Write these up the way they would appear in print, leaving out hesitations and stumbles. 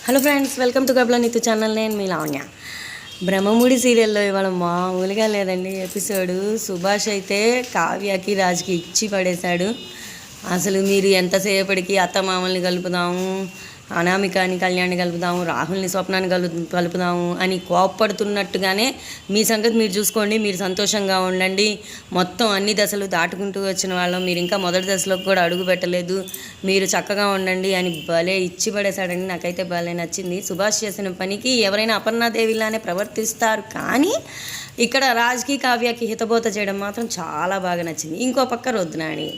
Hello friends, welcome to Kabala Neetu channel. నేను మీ లావణ్య. బ్రహ్మముడి సీరియల్లో ఇవాళ మామూలుగా లేదండి ఎపిసోడు. సుభాష్ అయితే కావ్యకి రాజుకి ఇచ్చి పడేశాడు. అసలు మీరు ఎంతసేపటికి అత్తమామల్ని కలుపుదాము, అనామికాని కళ్యాణ్ని కలుపుదాము, రాహుల్ని స్వప్నాన్ని కలుపుదాము అని కోప్పడుతున్నట్టుగానే మీ సంగతి మీరు చూసుకోండి, మీరు సంతోషంగా ఉండండి, మొత్తం అన్ని దశలు దాటుకుంటూ వచ్చిన వాళ్ళం, మీరు ఇంకా మొదటి దశలోకి కూడా అడుగు పెట్టలేదు, మీరు చక్కగా ఉండండి అని భలే ఇచ్చి పడేశాడండి. నాకైతే భలే నచ్చింది. సుభాష్ చేసిన పనికి ఎవరైనా అపర్ణాదేవిలానే ప్రవర్తిస్తారు, కానీ ఇక్కడ రాజ్కి కావ్యకి హితబోధ చేయడం మాత్రం చాలా బాగా నచ్చింది. ఇంకో పక్క రుద్రాణి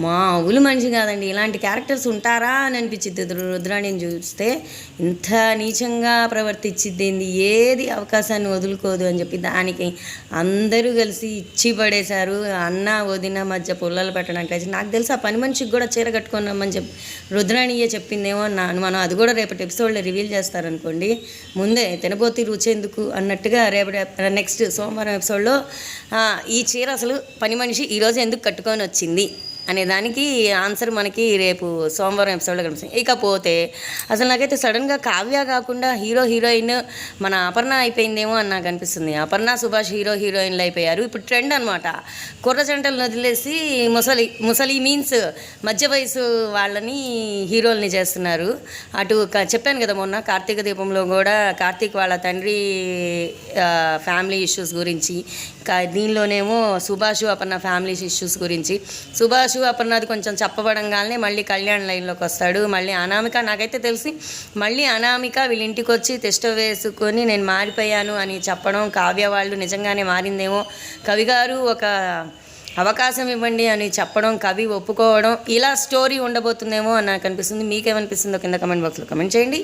మామూలు మనిషి కాదండి. ఇలాంటి క్యారెక్టర్స్ ఉంటారా అని అనిపించింది. రుద్రాణిని చూస్తే ఇంత నీచంగా ప్రవర్తించింది, ఏది అవకాశాన్ని వదులుకోదు అని చెప్పి దానికి అందరూ కలిసి ఇచ్చి పడేశారు. అన్న వదిన మధ్య పుల్లలు పెట్టడానికి నాకు తెలిసి ఆ పని మనిషికి కూడా చీర కట్టుకున్నామని చెప్పి రుద్రాణియే చెప్పిందేమో మనం అది కూడా రేపటి ఎపిసోడ్లో రివీల్ చేస్తారనుకోండి. ముందే తినబోతి రుచేందుకు అన్నట్టుగా రేపటి నెక్స్ట్ సోమవారం ఎపిసోడ్లో ఈ చీర అసలు పని మనిషి ఈరోజు ఎందుకు కట్టుకొని వచ్చింది అనే దానికి ఆన్సర్ మనకి రేపు సోమవారం ఎపిసోడ్లో కనిపిస్తుంది. ఇకపోతే అసలు నాకైతే సడన్గా కావ్య కాకుండా హీరోయిన్ మన అపర్ణ అయిపోయిందేమో అని నాకు అనిపిస్తుంది. అపర్ణ సుభాష్ హీరోయిన్లు అయిపోయారు. ఇప్పుడు ట్రెండ్ అనమాట. కుర్ర జంటలను వదిలేసి ముసలి మీన్స్ మధ్య వయసు వాళ్ళని హీరోల్ని చేస్తున్నారు. అటు చెప్పాను కదా మొన్న కార్తీక దీపంలో కూడా కార్తీక్ వాళ్ళ తండ్రి ఫ్యామిలీ ఇష్యూస్ గురించి, దీనిలోనేమో సుభాష్ అపర్ణ ఫ్యామిలీ ఇష్యూస్ గురించి. సుభాష్ అపర్ణది కొంచెం చెప్పబడంగానే మళ్ళీ కళ్యాణ్ లైన్లోకి వస్తాడు. మళ్ళీ అనామిక, నాకైతే తెలిసి మళ్ళీ అనామిక వీళ్ళ ఇంటికి వచ్చి టెస్ట్ వేసుకొని నేను మారిపోయాను అని చెప్పడం, కావ్య వాళ్ళు నిజంగానే మారిందేమో, కవి గారు ఒక అవకాశం ఇవ్వండి అని చెప్పడం, కవి ఒప్పుకోవడం, ఇలా స్టోరీ ఉండబోతుందేమో అని నాకు అనిపిస్తుంది. మీకేమనిపిస్తుందో కింద కమెంట్ బాక్స్లో కమెంట్ చేయండి.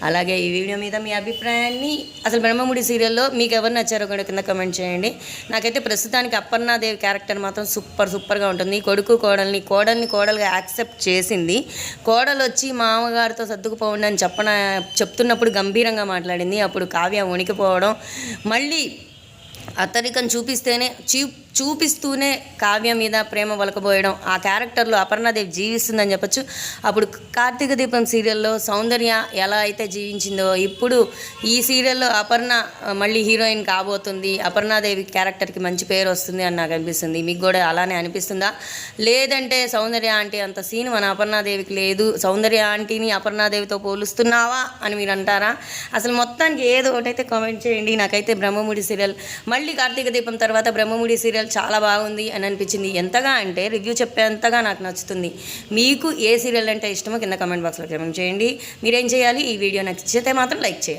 అలాగే ఈ వీడియో మీద మీ అభిప్రాయాన్ని, అసలు బ్రహ్మముడి సీరియల్లో మీకు ఎవరు నచ్చారో కూడా కింద కమెంట్ చేయండి. నాకైతే ప్రస్తుతానికి అపర్ణాదేవి క్యారెక్టర్ మాత్రం సూపర్గా ఉంటుంది. కోడలుగా యాక్సెప్ట్ చేసింది. కోడలు వచ్చి మామగారితో సర్దుకుపోండి అని చెప్తున్నప్పుడు గంభీరంగా మాట్లాడింది. అప్పుడు కావ్య వణికిపోవడం, మళ్ళీ అతనికని చూపిస్తూనే కావ్య మీద ప్రేమ వలకబోయడం, ఆ క్యారెక్టర్లో అపర్ణాదేవి జీవిస్తుందని చెప్పొచ్చు. అప్పుడు కార్తీక దీపం సీరియల్లో సౌందర్య ఎలా అయితే జీవించిందో ఇప్పుడు ఈ సీరియల్లో అపర్ణ మళ్ళీ హీరోయిన్ కాబోతుంది. అపర్ణాదేవి క్యారెక్టర్కి మంచి పేరు వస్తుంది అని నాకు అనిపిస్తుంది. మీకు కూడా అలానే అనిపిస్తుందా? లేదంటే సౌందర్య ఆంటీ అంత సీన్ మన అపర్ణాదేవికి లేదు, సౌందర్య ఆంటీని అపర్ణాదేవితో పోలుస్తున్నావా అని మీరు అంటారా? అసలు మొత్తానికి ఏదో ఒకటైతే కామెంట్ చేయండి. నాకైతే బ్రహ్మముడి సీరియల్, మళ్ళీ కార్తీక దీపం తర్వాత బ్రహ్మముడి సీరియల్ చాలా బాగుంది అని అనిపించింది. ఎంతగా అంటే రివ్యూ చెప్పేంతగా నాకు నచ్చుతుంది. మీకు ఏ సీరియల్ అంటే ఇష్టమో కింద కమెంట్ బాక్స్లో కమెంట్ చేయండి. మీరేం చేయాలి? ఈ వీడియో నచ్చితే మాత్రం లైక్ చేయాలి.